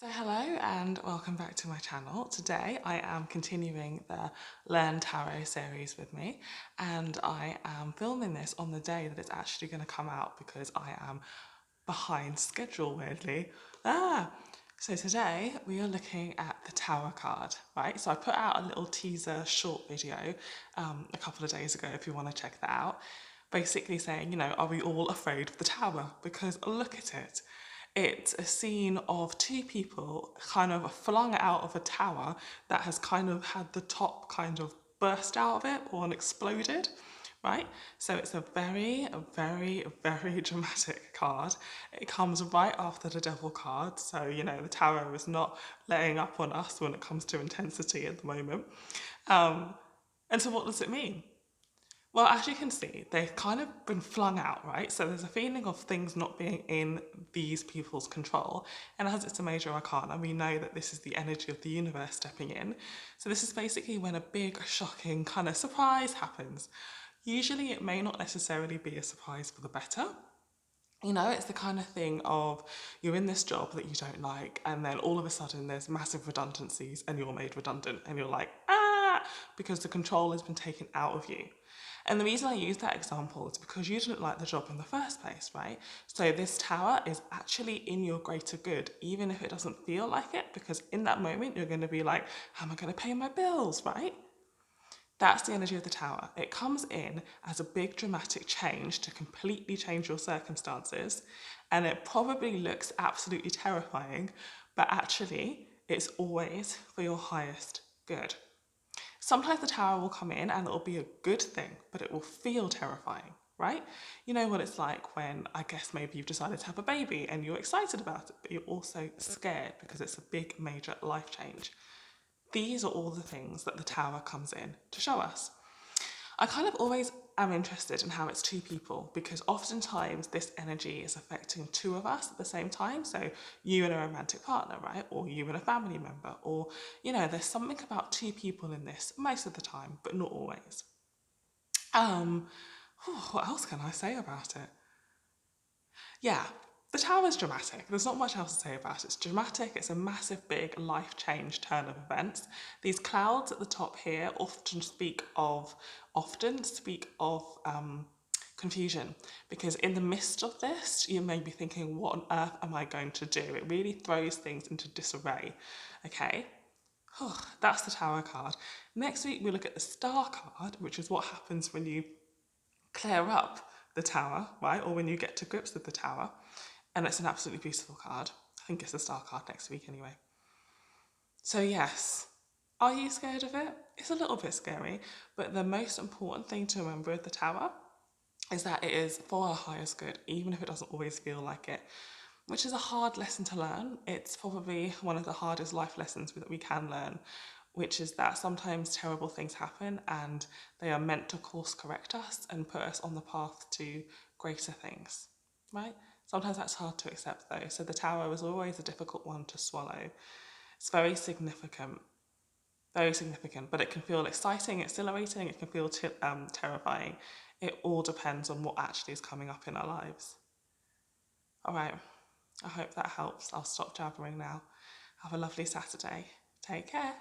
So hello and welcome back to my channel. Today I am continuing the Learn Tarot series with me, and I am filming this on the day that it's actually going to come out because I am behind schedule, weirdly. So today we are looking at the Tower card, right? So I put out a little teaser short video a couple of days ago if you want to check that out, basically saying, are we all afraid of the Tower? Because look at it. It's a scene of two people kind of flung out of a tower that has kind of had the top kind of burst out of it or exploded, right? So it's a very, very, very dramatic card. It comes right after the Devil card. So, the tower is not letting up on us when it comes to intensity at the moment. And so what does it mean? Well, as you can see, they've kind of been flung out, right? So there's a feeling of things not being in these people's control. And as it's a major arcana, we know that this is the energy of the universe stepping in. So this is basically when a big, shocking kind of surprise happens. Usually it may not necessarily be a surprise for the better. It's the kind of thing of you're in this job that you don't like, and then all of a sudden there's massive redundancies and you're made redundant, and you're like, because the control has been taken out of you. And the reason I use that example is because you didn't like the job in the first place, right? So this tower is actually in your greater good, even if it doesn't feel like it, because in that moment you're going to be like, how am I going to pay my bills, right? That's the energy of the tower. It comes in as a big dramatic change to completely change your circumstances, and it probably looks absolutely terrifying, but actually it's always for your highest good. Sometimes the tower will come in and it'll be a good thing, but it will feel terrifying, right? You know what it's like when, I guess, maybe you've decided to have a baby and you're excited about it, but you're also scared because it's a big major life change. These are all the things that the tower comes in to show us. I kind of always am interested in how it's two people, because oftentimes this energy is affecting two of us at the same time. So you and a romantic partner, right? Or you and a family member, or, there's something about two people in this most of the time, but not always. What else can I say about it? Yeah, the tower is dramatic. There's not much else to say about it. It's dramatic. It's a massive, big life change turn of events. These clouds at the top here often speak of confusion, because in the midst of this, you may be thinking, what on earth am I going to do? It really throws things into disarray. Okay. That's the Tower card. Next week, we look at the Star card, which is what happens when you clear up the tower, right? Or when you get to grips with the tower. And it's an absolutely beautiful card. I think it's the Star card next week anyway. So yes, are you scared of it? It's a little bit scary, but the most important thing to remember with the tower is that it is for our highest good, even if it doesn't always feel like it, which is a hard lesson to learn. It's probably one of the hardest life lessons that we can learn, which is that sometimes terrible things happen and they are meant to course correct us and put us on the path to greater things, right? Sometimes that's hard to accept though. So the tower is always a difficult one to swallow. It's very significant, but it can feel exciting, exhilarating, it can feel terrifying. It all depends on what actually is coming up in our lives. All right, I hope that helps. I'll stop jabbering now. Have a lovely Saturday. Take care.